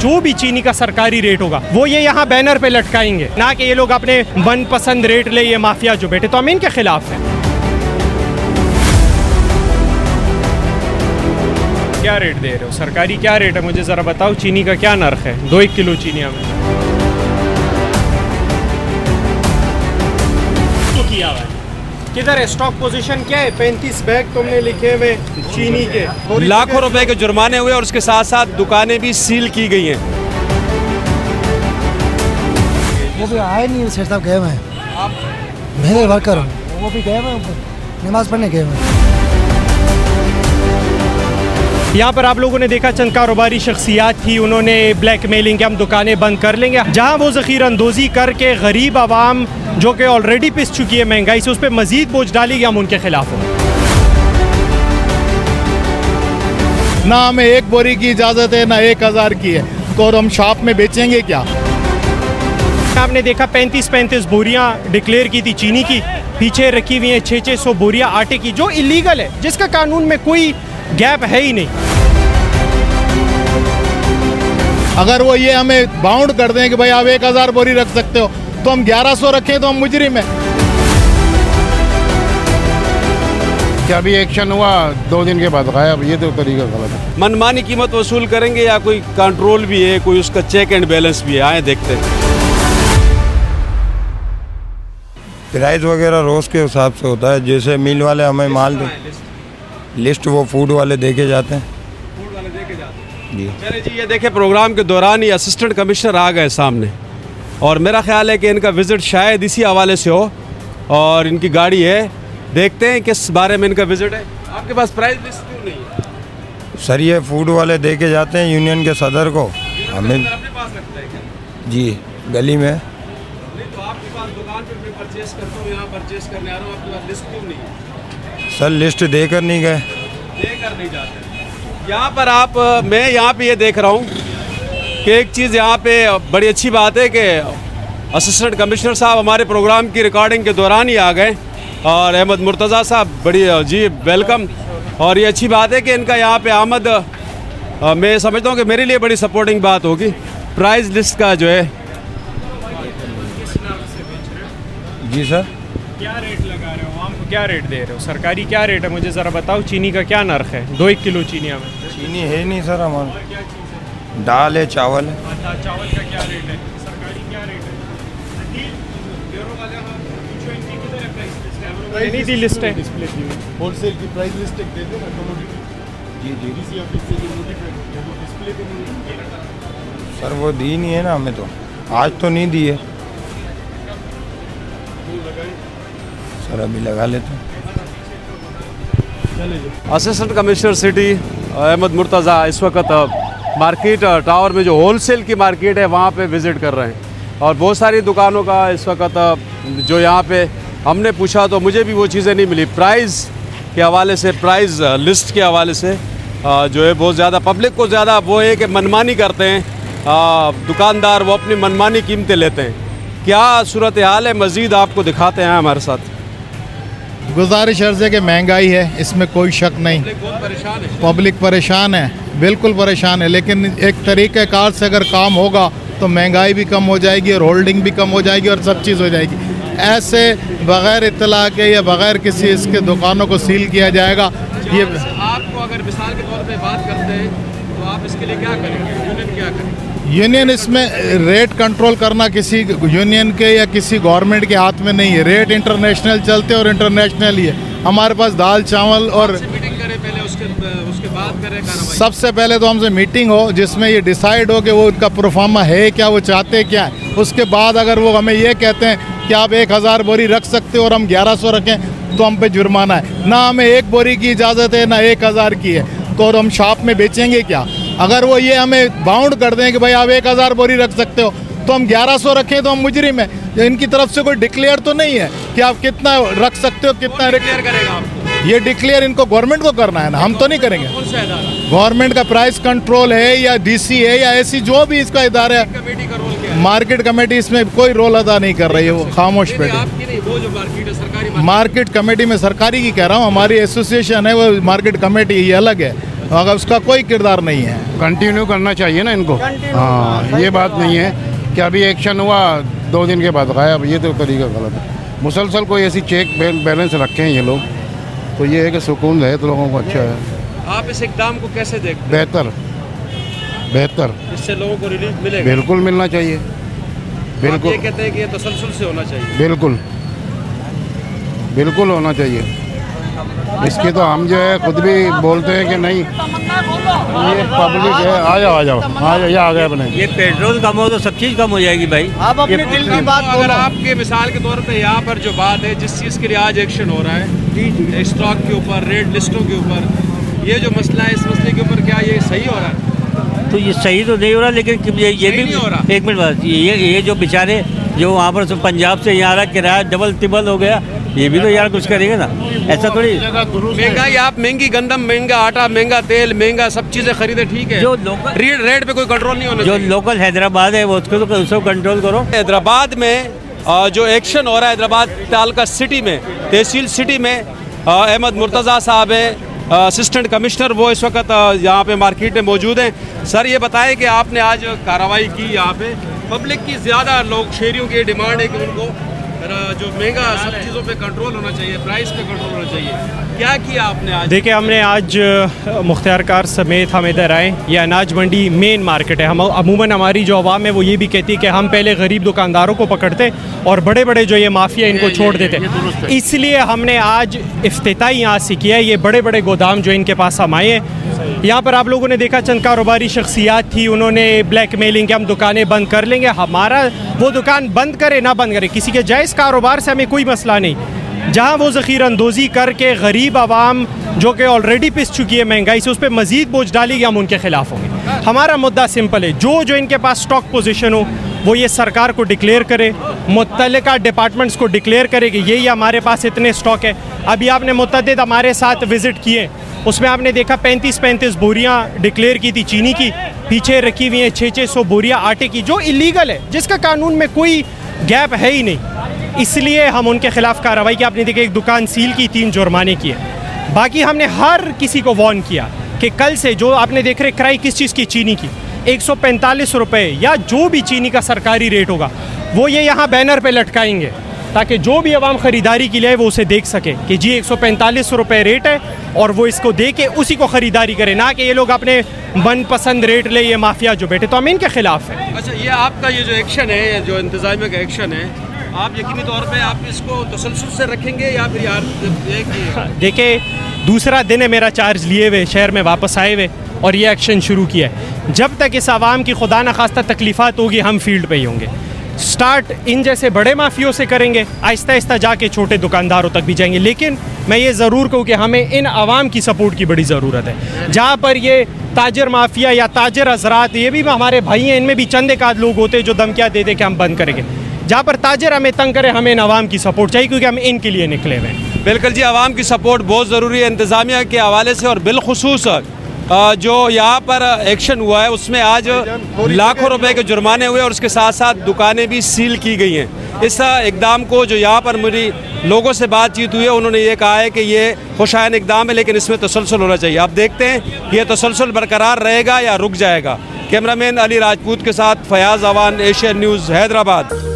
जो भी चीनी का सरकारी रेट होगा वो ये यहाँ बैनर पे लटकाएंगे, ना कि ये लोग अपने मनपसंद रेट ले, ये माफिया जो बैठे। तो हम इनके खिलाफ हैं। क्या रेट दे रहे हो? सरकारी क्या रेट है मुझे ज़रा बताओ। चीनी का क्या नर्ख है? 2 किलो चीनी हमें तो किया हुआ है। किधर है स्टॉक पोजीशन? क्या है? 35 बैग तुमने लिखे हुए चीनी के, लाखों रुपए के जुर्माने हुए और उसके साथ साथ दुकानें भी सील की गई हैं। वो भी आए नहीं, सेठ साहब गए हुए हैं। मेरे वर्कर हूँ, वो भी गए हुए हैं, नमाज पढ़ने गए हुए हैं। यहाँ पर आप लोगों ने देखा चंद कारोबारी शख्सियात थी, उन्होंने ब्लैकमेलिंग के हम दुकानें बंद कर लेंगे, जहाँ वो ज़ख़ीरा अंदोज़ी करके गरीब आवाम जो कि ऑलरेडी पिस चुकी है महंगाई से, उस पर मज़ीद बोझ डालेगी, हम उनके खिलाफ हों। ना हमें 1 बोरी की इजाज़त है ना 1000 की है, तो हम शॉप में बेचेंगे क्या? आपने देखा 35 बोरियां डिक्लेयर की थी चीनी की, पीछे रखी हुई हैं 600 बोरियां आटे की, जो इलीगल है, जिसका कानून में कोई गैप है ही नहीं। अगर वो ये हमें बाउंड कर दें कि भाई आप 1000 बोरी रख सकते हो, तो हम 1100 रखें तो हम मुजरिम हैं। क्या भी एक्शन हुआ 2 दिन के बाद गायब, ये तो तरीका गलत है। मनमानी कीमत वसूल करेंगे या कोई कंट्रोल भी है, कोई उसका चेक एंड बैलेंस भी है? आए देखते हैं। प्राइस वगैरह रोज़ के हिसाब से होता है, जैसे मिल वाले हमें माल दे, लिस्ट वो फूड वाले दे के जाते हैं। फूड वाले दे के जाते हैं जी। चले जी, ये देखे प्रोग्राम के दौरान ही असिस्टेंट कमिश्नर आ गए सामने, और मेरा ख्याल है कि इनका विज़िट शायद इसी हवाले से हो, और इनकी गाड़ी है, देखते हैं किस बारे में इनका विज़िट है। आपके पास प्राइस लिस्ट क्यों नहीं है? सर ये फूड वाले दे के जाते हैं यूनियन के सदर को, हमें अपने पास रखता है क्या? जी गली में। नहीं तो आपके पास दुकान पर मैं परचेस करता हूँ, यहाँ परचेस करने आ रहा हूँ, आपके पास लिस्ट क्यों नहीं है? सर लिस्ट देकर नहीं गए। देकर नहीं जाते यहाँ पर आप। मैं यहाँ पे ये देख रहा हूँ कि एक चीज़ यहाँ पे बड़ी अच्छी बात है कि असिस्टेंट कमिश्नर साहब हमारे प्रोग्राम की रिकॉर्डिंग के दौरान ही आ गए, और अहमद मुर्तज़ा साहब बड़ी जी वेलकम। और ये अच्छी बात है कि इनका यहाँ पे आमद, मैं समझता हूँ कि मेरे लिए बड़ी सपोर्टिंग बात होगी। प्राइस लिस्ट का जो है, जी सर क्या रेट लगा रहे हो? हमको क्या रेट दे रहे हो? सरकारी क्या रेट है मुझे ज़रा बताओ। चीनी का क्या नर्ख है? 2 किलो चीनी हमें। चीनी है नहीं सर हमारा, दाल है, चावल है। अच्छा, चावल का क्या रेट है? सरकारी क्या रेट है? नहीं दी लिस्ट है, होलसेल की प्राइस लिस्ट दे दो ना, कमोडिटी। जी जी किसी ऑफिस से जो डिस्प्ले पे नहीं। सर वो दी नहीं है ना हमें, तो आज तो नहीं दी है सर, अभी लगा लेते हैं। Assistant commissioner city Ahmed Murtaza इस वक्त मार्केट टावर में जो होलसेल की मार्केट है वहाँ पे विज़िट कर रहे हैं, और बहुत सारी दुकानों का इस वक्त जो यहाँ पे हमने पूछा तो मुझे भी वो चीज़ें नहीं मिली। प्राइस के हवाले से, प्राइस लिस्ट के हवाले से जो है बहुत ज़्यादा पब्लिक को ज़्यादा वो है कि मनमानी करते हैं, दुकानदार वो अपनी मनमानी कीमतें लेते हैं। क्या सूरत हाल है मज़ीद आपको दिखाते हैं हमारे साथ। गुजारिश अर्ज़ है कि महंगाई है, इसमें कोई शक नहीं। पब्लिक परेशान है, बिल्कुल परेशान है, लेकिन एक तरीक़ेकार से अगर काम होगा तो महंगाई भी कम हो जाएगी और होल्डिंग भी कम हो जाएगी और सब चीज़ हो जाएगी। ऐसे बग़ैर इत्तला के या बग़ैर किसी इसके दुकानों को सील किया जाएगा। ये आपको अगर मिसाल के तौर पे बात करते हैं तो आप इसके लिए क्या करेंगे? यूनियन क्या करेंगे? यूनियन इसमें रेट कंट्रोल करना किसी यूनियन के या किसी गवर्नमेंट के हाथ में नहीं है। रेट इंटरनेशनल चलते और इंटरनेशनल ही है। हमारे पास दाल चावल और मीटिंग करें पहले, उसके बाद करें कार्रवाई। सबसे पहले तो हमसे मीटिंग हो जिसमें ये डिसाइड हो कि वो उनका प्रोफार्मा है क्या, वो चाहते क्या है। उसके बाद अगर वो हमें ये कहते हैं कि आप 1000 बोरी रख सकते हो और हम 1100 रखें तो हम पे जुर्माना है। ना हमें 1 बोरी की इजाज़त है ना 1000 की है, तो हम शॉप में बेचेंगे क्या? अगर वो ये हमें बाउंड कर दें कि भाई आप 1000 बोरी रख सकते हो तो हम 1100 रखें तो हम मुजरिम हैं। इनकी तरफ से कोई डिक्लेयर तो नहीं है कि आप कितना रख सकते हो, कितना डिक्लेयर करेगा आपको? ये डिक्लेयर इनको गवर्नमेंट को करना है ना, हम तो नहीं करेंगे। गवर्नमेंट का प्राइस कंट्रोल है या डीसी है या ऐसी जो भी इसका इदारा है, कमेटी का रोल क्या है? मार्केट कमेटी इसमें कोई रोल अदा नहीं कर रही है, वो खामोश बैठी। मार्केट कमेटी में सरकारी की कह रहा हूँ, हमारी एसोसिएशन है वो मार्केट कमेटी, ये अलग है। अगर उसका कोई किरदार नहीं है। कंटिन्यू करना चाहिए ना इनको। हाँ, ये बात नहीं है कि अभी एक्शन हुआ 2 दिन के बाद गायब, ये तो तरीका गलत है। मुसलसल कोई ऐसी चेक बैलेंस रखे हैं ये लोग, तो ये है कि सुकून है तो लोगों को अच्छा है। आप इस इक़दाम को कैसे देखते हैं? बेहतर, इससे लोगों को रिलीफ मिलेगा? बिल्कुल मिलना चाहिए, बिल्कुल। ये कहते हैं कि ये तसलसल से होना चाहिए। बिल्कुल होना चाहिए। इसके तो हम जो है खुद भी बोलते हैं कि नहीं, ये पब्लिक है। आ जाओ ये आ गए अपने। ये पेट्रोल कम हो तो सब चीज़ कम हो जाएगी भाई। आप अपने दिल की बात बोलो। अगर आपके मिसाल के तौर पे यहाँ पर जो बात है, जिस चीज़ के लिए आज एक्शन हो रहा है, स्टॉक के ऊपर, रेट लिस्टों के ऊपर, ये जो मसला है, इस मसले के ऊपर क्या ये सही हो रहा है? तो ये सही तो नहीं हो रहा, लेकिन ये भी नहीं हो रहा। एक मिनट बात, ये जो बेचारे जो वहाँ पर पंजाब से यहाँ रहा, किराया डबल तिबल हो गया, ये भी तो यार कुछ करेंगे ना, ऐसा थोड़ी। महंगाई, आप महंगी गंदम, महंगा आटा, महंगा तेल, महंगा सब चीज़ें खरीदे, ठीक है, जो लोकल रेट पे कोई कंट्रोल नहीं होना जो चाहिए। लोकल हैदराबाद है वो उसको कंट्रोल करो। हैदराबाद में जो एक्शन हो रहा है, हैदराबाद तालका सिटी में, तहसील सिटी में, अहमद मुर्तज़ा साहब हैं, असिस्टेंट कमिश्नर, वो इस वक्त यहाँ पे मार्केट में मौजूद हैं। सर ये बताएं कि आपने आज कार्रवाई की यहाँ पे, पब्लिक की ज़्यादा लोग शहरियों की डिमांड है कि उनको जो महंगा सब चीज़ों पे कंट्रोल होना चाहिए, प्राइस पे कंट्रोल होना चाहिए, क्या किया आपने आज? देखिए, हमने आज मुख्तियार कार समेत हम इधर आए। ये अनाज मंडी मेन मार्केट है। हम अमूमन हमारी जो आवाम है वो ये भी कहती है कि हम पहले गरीब दुकानदारों को पकड़ते और बड़े बड़े जो ये माफिया इनको छोड़ देते, इसलिए हमने आज इफ्तिताई यहाँ से किया। ये बड़े बड़े गोदाम जो इनके पास हम आए हैं, यहाँ पर आप लोगों ने देखा चंद कारोबारी शख्सियात थी, उन्होंने ब्लैक मेलिंग के हम दुकानें बंद कर लेंगे। हमारा वो दुकान बंद करे ना बंद करे, किसी के जायज़ कारोबार से हमें कोई मसला नहीं। जहाँ वो ज़ख़ीरा अंदोज़ी करके गरीब आवाम जो कि ऑलरेडी पिस चुकी है महंगाई से, उस पर मज़ीद बोझ डालेगी, हम उनके ख़िलाफ़ होंगे। हमारा मुद्दा सिंपल है, जो इनके पास स्टॉक पोजीशन हो वो ये सरकार को डिक्लेयर करे, मुत्तल्लिका डिपार्टमेंट्स को डिक्लेयर करे कि ये हमारे पास इतने स्टॉक है। अभी आपने मुतअद्दिद हमारे साथ विज़िट किए, उसमें आपने देखा 35-35 बोरियाँ डिक्लेयर की थी चीनी की, पीछे रखी हुई हैं 600 बोरियाँ आटे की, जो इलीगल है, जिसका कानून में कोई गैप है ही नहीं। इसलिए हम उनके खिलाफ कार्रवाई की। आपने देखा एक दुकान सील की, 3 जुर्माने किए। बाकी हमने हर किसी को वार्न किया कि कल से जो आपने देख रहे क्राई किस चीज़ की, चीनी की 145 रुपये या जो भी चीनी का सरकारी रेट होगा वो ये यहाँ बैनर पे लटकाएंगे, ताकि जो भी आवाम ख़रीदारी के लिए वो उसे देख सके कि जी 145 रुपये रेट है और वो इसको दे के उसी को ख़रीदारी करे, ना कि ये लोग अपने मनपसंद रेट ले, ये माफिया जो बैठे। तो हम इनके ख़िलाफ़ हैं। अच्छा, ये आपका ये जो एक्शन है, जो इंतज़ामिया का एक्शन है, आप यकीनी तौर पे आप इसको तसलसल से रखेंगे या फिर यार देखिए, दूसरा दिन है मेरा चार्ज लिए हुए, शहर में वापस आए हुए और ये एक्शन शुरू किया है। जब तक इस आवाम की खुदा न खास्ता तकलीफ़ात होगी, हम फील्ड पे ही होंगे। स्टार्ट इन जैसे बड़े माफियों से करेंगे, आहिस्ता आहिस्ता जाके छोटे दुकानदारों तक भी जाएंगे। लेकिन मैं ये ज़रूर कहूँ कि हमें इन आवाम की सपोर्ट की बड़ी ज़रूरत है। जहाँ पर ये ताजर माफिया या ताजर हजरात, ये भी हमारे भाई हैं, इनमें भी चंद एक आध लोग होते हैं जो धमकियाँ दे दे के हम बंद करेंगे। जहाँ पर ताजर हमें तंग करे, हमें इन आवाम की सपोर्ट चाहिए, क्योंकि हम इनके लिए निकले हुए हैं। बिल्कुल जी, आवाम की सपोर्ट बहुत ज़रूरी है इंतज़ामिया के हवाले से। और बिलखुसूस जो यहाँ पर एक्शन हुआ है उसमें आज लाखों रुपए के जुर्माने हुए और उसके साथ साथ दुकानें भी सील की गई हैं। इस इक़दाम को जो यहाँ पर मेरी लोगों से बातचीत हुई है, उन्होंने ये कहा है कि ये खुशायन इक़दाम है, लेकिन इसमें तसलसल होना चाहिए। अब देखते हैं ये तसलसल बरकरार रहेगा या रुक जाएगा। कैमरामैन अली राजपूत के साथ फयाज़ अवान, एशियन न्यूज़, हैदराबाद।